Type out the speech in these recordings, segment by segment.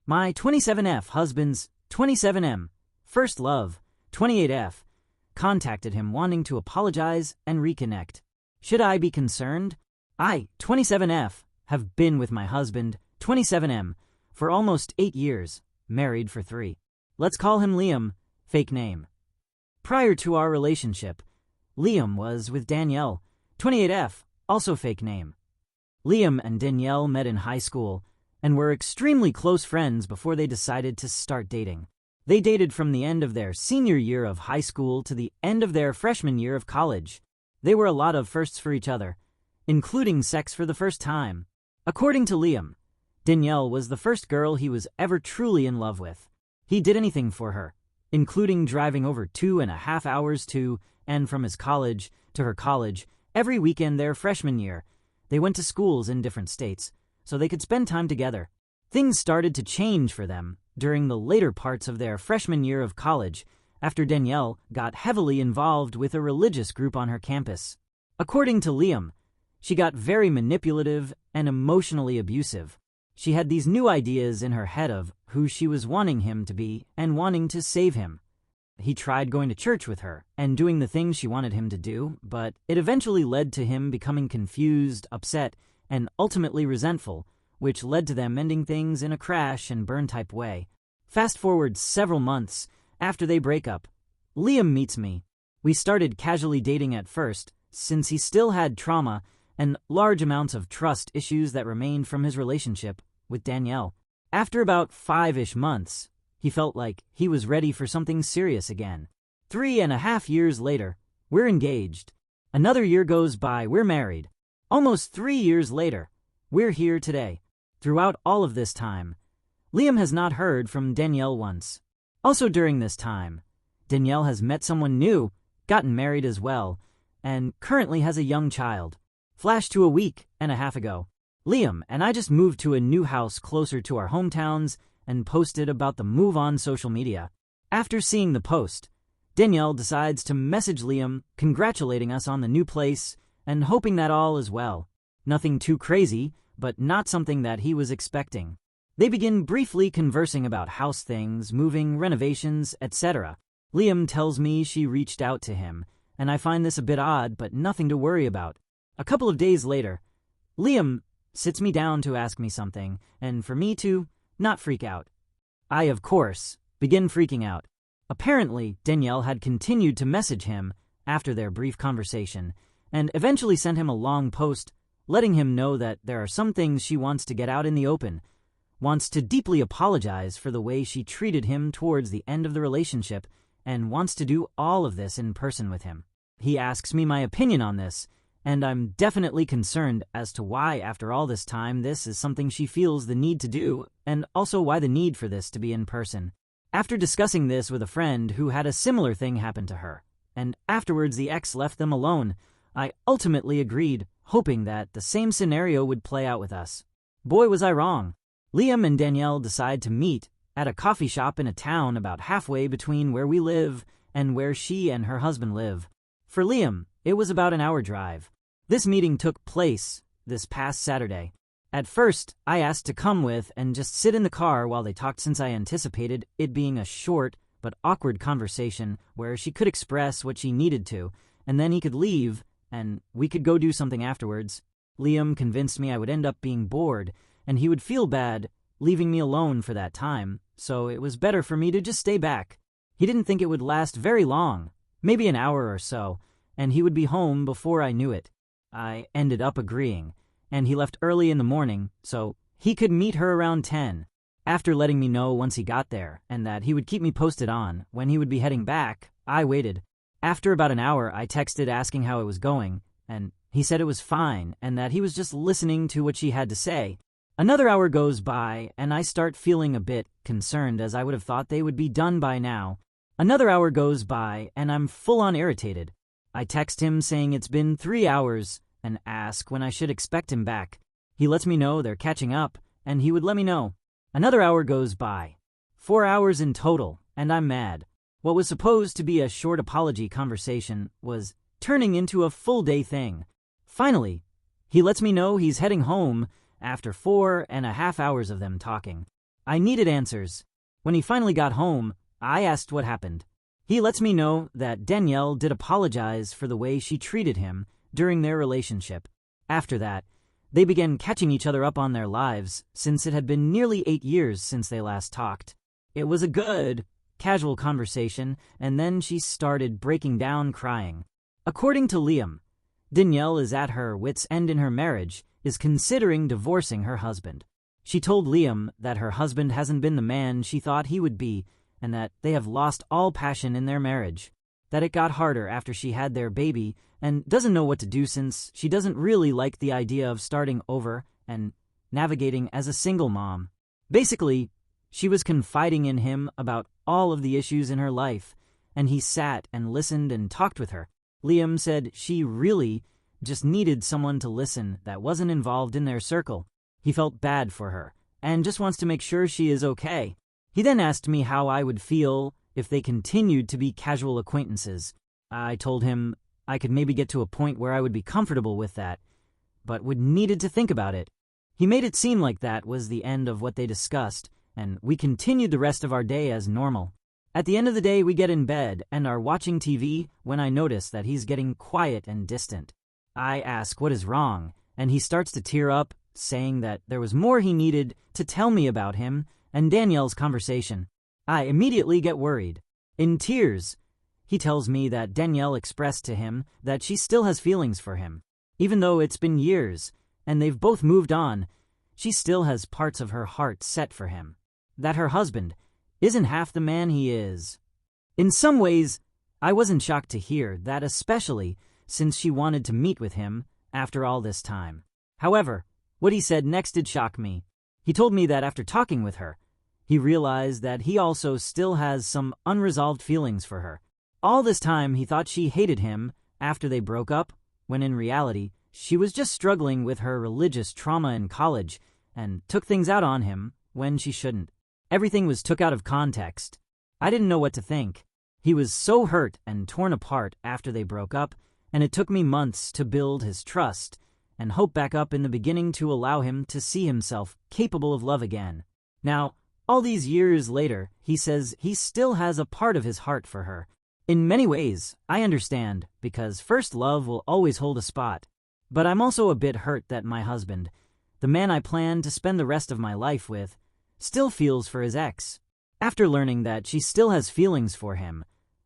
My 27F husband's 27M, first love, 28F, contacted him wanting to apologize and reconnect. Should I be concerned? I, 27F, have been with my husband, 27M, for almost 8 years, married for 3. Let's call him Liam, fake name. Prior to our relationship, Liam was with Danielle, 28F, also fake name. Liam and Danielle met in high school and were extremely close friends before they decided to start dating. They dated from the end of their senior year of high school to the end of their freshman year of college. They were a lot of firsts for each other, including sex for the first time. According to Liam, Danielle was the first girl he was ever truly in love with. He did anything for her, including driving over 2.5 hours to and from his college to her college every weekend their freshman year. They went to schools in different states, so they could spend time together. Things started to change for them during the later parts of their freshman year of college, after Danielle got heavily involved with a religious group on her campus. According to Liam, she got very manipulative and emotionally abusive. She had these new ideas in her head of who she was wanting him to be and wanting to save him. He tried going to church with her and doing the things she wanted him to do, but it eventually led to him becoming confused, upset, and ultimately resentful, which led to them ending things in a crash and burn type way. Fast forward several months after they break up, Liam meets me. We started casually dating at first, since he still had trauma and large amounts of trust issues that remained from his relationship with Danielle. After about 5-ish months, he felt like he was ready for something serious again. 3.5 years later, we're engaged. Another year goes by, we're married. Almost 3 years later, we're here today. Throughout all of this time, Liam has not heard from Danielle once. Also during this time, Danielle has met someone new, gotten married as well, and currently has a young child. Flash to a week and a half ago, Liam and I just moved to a new house closer to our hometowns and posted about the move on social media. After seeing the post, Danielle decides to message Liam congratulating us on the new place and hoping that all is well. Nothing too crazy, but not something that he was expecting. They begin briefly conversing about house things, moving, renovations, etc. Liam tells me she reached out to him, and I find this a bit odd, but nothing to worry about. A couple of days later, Liam sits me down to ask me something, and for me to not freak out. I, of course, begin freaking out. Apparently, Danielle had continued to message him after their brief conversation, and eventually sent him a long post letting him know that there are some things she wants to get out in the open, wants to deeply apologize for the way she treated him towards the end of the relationship, and wants to do all of this in person with him. He asks me my opinion on this, and I'm definitely concerned as to why, after all this time, this is something she feels the need to do, and also why the need for this to be in person. After discussing this with a friend who had a similar thing happen to her, and afterwards the ex left them alone, I ultimately agreed, hoping that the same scenario would play out with us. Boy, was I wrong. Liam and Danielle decide to meet at a coffee shop in a town about halfway between where we live and where she and her husband live. For Liam, it was about an hour drive. This meeting took place this past Saturday. At first, I asked to come with and just sit in the car while they talked, since I anticipated it being a short but awkward conversation where she could express what she needed to, and then he could leave and we could go do something afterwards. Liam convinced me I would end up being bored and he would feel bad leaving me alone for that time, so it was better for me to just stay back. He didn't think it would last very long, maybe an hour or so, and he would be home before I knew it. I ended up agreeing, and he left early in the morning so he could meet her around 10. After letting me know once he got there and that he would keep me posted on when he would be heading back, I waited. After about an hour, I texted asking how it was going, and he said it was fine and that he was just listening to what she had to say. Another hour goes by, and I start feeling a bit concerned, as I would have thought they would be done by now. Another hour goes by, and I'm full-on irritated. I text him saying it's been 3 hours and ask when I should expect him back. He lets me know they're catching up, and he would let me know. Another hour goes by. 4 hours in total, and I'm mad. What was supposed to be a short apology conversation was turning into a full-day thing. Finally, he lets me know he's heading home after 4.5 hours of them talking. I needed answers. When he finally got home, I asked what happened. He lets me know that Danielle did apologize for the way she treated him during their relationship. After that, they began catching each other up on their lives, since it had been nearly 8 years since they last talked. It was a good, casual conversation, and then she started breaking down crying. According to Liam, Danielle is at her wit's end in her marriage, is considering divorcing her husband. She told Liam that her husband hasn't been the man she thought he would be, and that they have lost all passion in their marriage, that it got harder after she had their baby, and doesn't know what to do since she doesn't really like the idea of starting over and navigating as a single mom. Basically, she was confiding in him about all of the issues in her life, and he sat and listened and talked with her. Liam said she really just needed someone to listen that wasn't involved in their circle. He felt bad for her, and just wants to make sure she is okay. He then asked me how I would feel if they continued to be casual acquaintances. I told him I could maybe get to a point where I would be comfortable with that, but would needed to think about it. He made it seem like that was the end of what they discussed, and we continued the rest of our day as normal. At the end of the day, we get in bed and are watching TV when I notice that he's getting quiet and distant. I ask what is wrong, and he starts to tear up, saying that there was more he needed to tell me about him and Danielle's conversation. I immediately get worried. In tears, he tells me that Danielle expressed to him that she still has feelings for him. Even though it's been years and they've both moved on, she still has parts of her heart set for him. That her husband isn't half the man he is. In some ways, I wasn't shocked to hear that, especially since she wanted to meet with him after all this time. However, what he said next did shock me. He told me that after talking with her, he realized that he also still has some unresolved feelings for her. All this time, he thought she hated him after they broke up, when in reality, she was just struggling with her religious trauma in college and took things out on him when she shouldn't. Everything was took out of context. I didn't know what to think. He was so hurt and torn apart after they broke up, and it took me months to build his trust and hope back up in the beginning to allow him to see himself capable of love again. Now, all these years later, he says he still has a part of his heart for her. In many ways, I understand, because first love will always hold a spot. But I'm also a bit hurt that my husband, the man I plan to spend the rest of my life with, still feels for his ex. After learning that she still has feelings for him,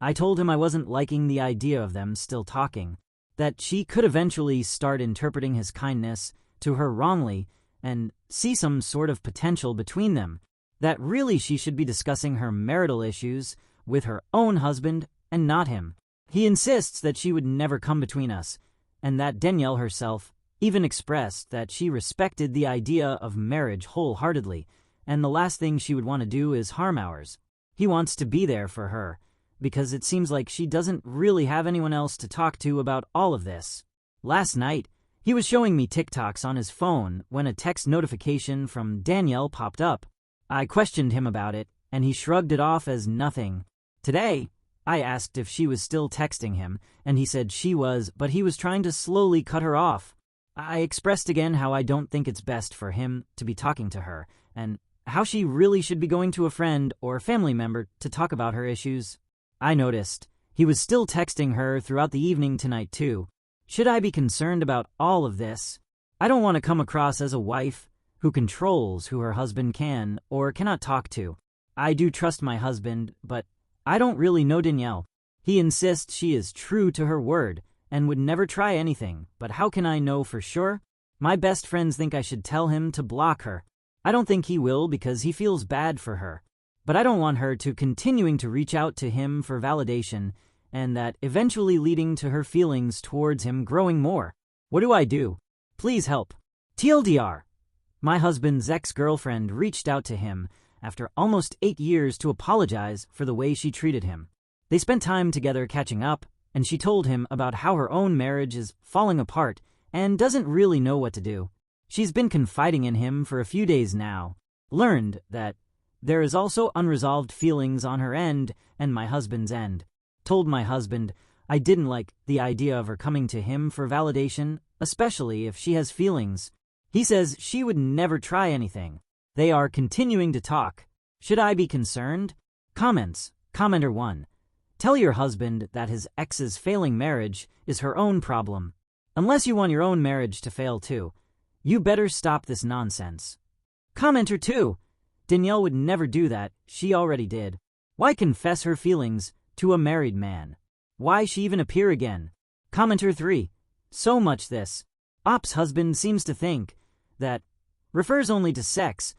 I told him I wasn't liking the idea of them still talking, that she could eventually start interpreting his kindness to her wrongly and see some sort of potential between them, that really she should be discussing her marital issues with her own husband and not him. He insists that she would never come between us, and that Danielle herself even expressed that she respected the idea of marriage wholeheartedly, and the last thing she would want to do is harm ours. He wants to be there for her, because it seems like she doesn't really have anyone else to talk to about all of this. Last night, he was showing me TikToks on his phone when a text notification from Danielle popped up. I questioned him about it, and he shrugged it off as nothing. Today, I asked if she was still texting him, and he said she was, but he was trying to slowly cut her off. I expressed again how I don't think it's best for him to be talking to her, and how she really should be going to a friend or family member to talk about her issues. I noticed he was still texting her throughout the evening tonight too. Should I be concerned about all of this? I don't want to come across as a wife who controls who her husband can or cannot talk to. I do trust my husband, but I don't really know Danielle. He insists she is true to her word and would never try anything, but how can I know for sure? My best friends think I should tell him to block her. I don't think he will because he feels bad for her, but I don't want her to continuing to reach out to him for validation and that eventually leading to her feelings towards him growing more. What do I do? Please help. TLDR. My husband's ex-girlfriend reached out to him after almost 8 years to apologize for the way she treated him. They spent time together catching up, and she told him about how her own marriage is falling apart and doesn't really know what to do. She's been confiding in him for a few days now, learned that there is also unresolved feelings on her end and my husband's end. Told my husband I didn't like the idea of her coming to him for validation, especially if she has feelings. He says she would never try anything, They are continuing to talk. Should I be concerned? Comments. Commenter 1. Tell your husband that his ex's failing marriage is her own problem. Unless you want your own marriage to fail too, you better stop this nonsense. Commenter 2. Danielle would never do that, she already did. Why confess her feelings to a married man? Why she even appear again? Commenter 3. So much this. Op's husband seems to think that refers only to sex,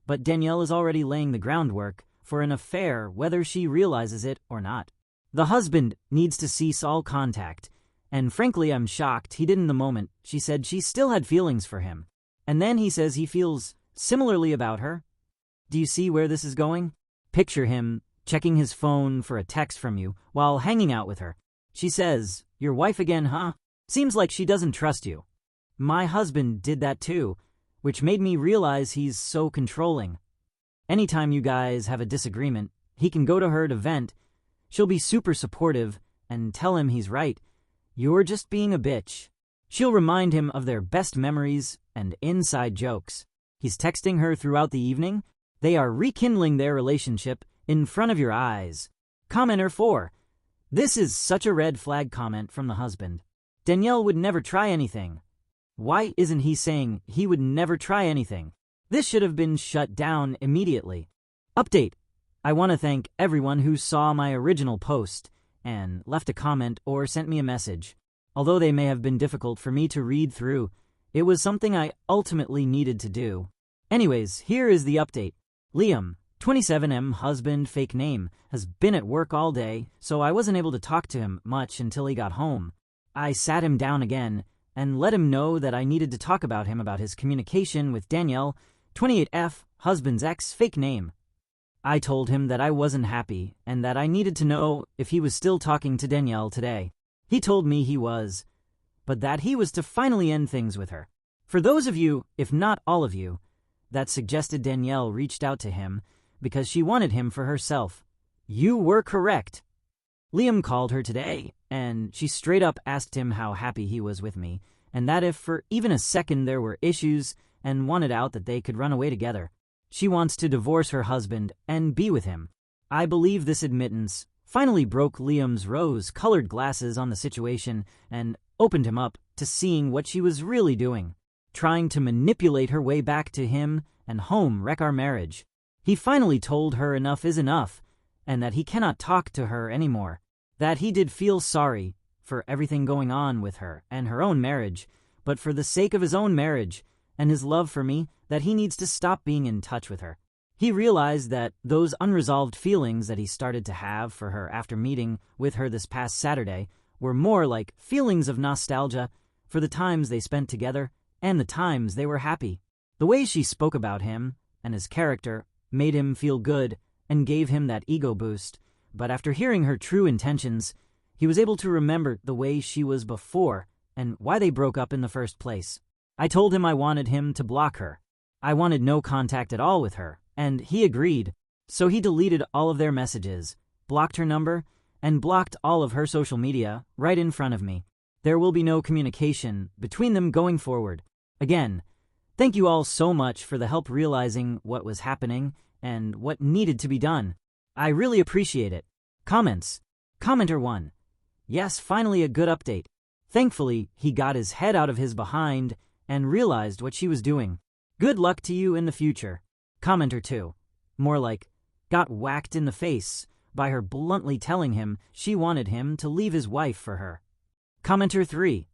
but Danielle is already laying the groundwork for an affair whether she realizes it or not. The husband needs to cease all contact, and frankly I'm shocked he did in the moment. She said she still had feelings for him, and then he says he feels similarly about her. Do you see where this is going? Picture him checking his phone for a text from you while hanging out with her. She says, "Your wife again, huh? Seems like she doesn't trust you." My husband did that too, which made me realize he's so controlling. Anytime you guys have a disagreement, he can go to her to vent. She'll be super supportive and tell him he's right. You're just being a bitch. She'll remind him of their best memories and inside jokes. He's texting her throughout the evening. They are rekindling their relationship in front of your eyes. Commenter 4. This is such a red flag comment from the husband. Danielle would never try anything. Why isn't he saying he would never try anything? This should have been shut down immediately. Update. I want to thank everyone who saw my original post and left a comment or sent me a message. Although they may have been difficult for me to read through, it was something I ultimately needed to do. Anyways, here is the update. Liam, 27M husband fake name, has been at work all day, so I wasn't able to talk to him much until he got home. I sat him down again and let him know that I needed to talk about his communication with Danielle, 28F, husband's ex fake name. I told him that I wasn't happy and that I needed to know if he was still talking to Danielle today. He told me he was, but that he was to finally end things with her. For those of you, if not all of you, that suggested Danielle reached out to him because she wanted him for herself, you were correct. Liam called her today, and she straight up asked him how happy he was with me, and that if for even a second there were issues, and wanted out that they could run away together. She wants to divorce her husband and be with him. I believe this admittance finally broke Liam's rose-colored glasses on the situation and opened him up to seeing what she was really doing, trying to manipulate her way back to him and home wreck our marriage. He finally told her enough is enough, and that he cannot talk to her anymore, that he did feel sorry for everything going on with her and her own marriage, but for the sake of his own marriage and his love for me, that he needs to stop being in touch with her. He realized that those unresolved feelings that he started to have for her after meeting with her this past Saturday were more like feelings of nostalgia for the times they spent together and the times they were happy. The way she spoke about him and his character made him feel good and gave him that ego boost, but after hearing her true intentions, he was able to remember the way she was before and why they broke up in the first place. I told him I wanted him to block her. I wanted no contact at all with her, and he agreed. So he deleted all of their messages, blocked her number, and blocked all of her social media right in front of me. There will be no communication between them going forward. Again, thank you all so much for the help realizing what was happening and what needed to be done. I really appreciate it. Comments. Commenter 1. Yes, finally a good update. Thankfully, he got his head out of his behind and realized what she was doing. Good luck to you in the future. Commenter 2. More like, got whacked in the face by her bluntly telling him she wanted him to leave his wife for her. Commenter 3.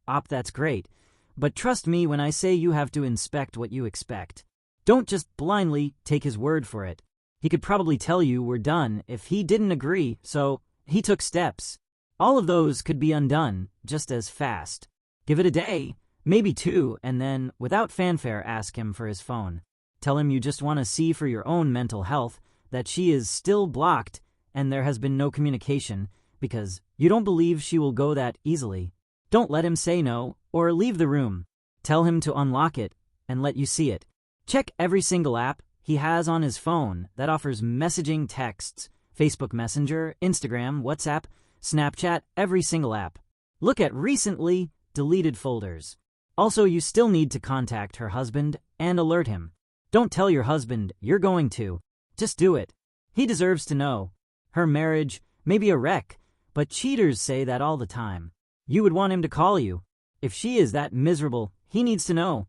Op, that's great, but trust me when I say you have to inspect what you expect. Don't just blindly take his word for it. He could probably tell you we're done if he didn't agree, so he took steps. All of those could be undone just as fast. Give it a day, maybe 2, and then, without fanfare, ask him for his phone. Tell him you just want to see for your own mental health that she is still blocked and there has been no communication because you don't believe she will go that easily. Don't let him say no or leave the room. Tell him to unlock it and let you see it. Check every single app he has on his phone that offers messaging texts, Facebook Messenger, Instagram, WhatsApp, Snapchat, every single app. Look at recently deleted folders. Also, you still need to contact her husband and alert him. Don't tell your husband you're going to. Just do it. He deserves to know. Her marriage may be a wreck, but cheaters say that all the time. You would want him to call you. If she is that miserable, he needs to know.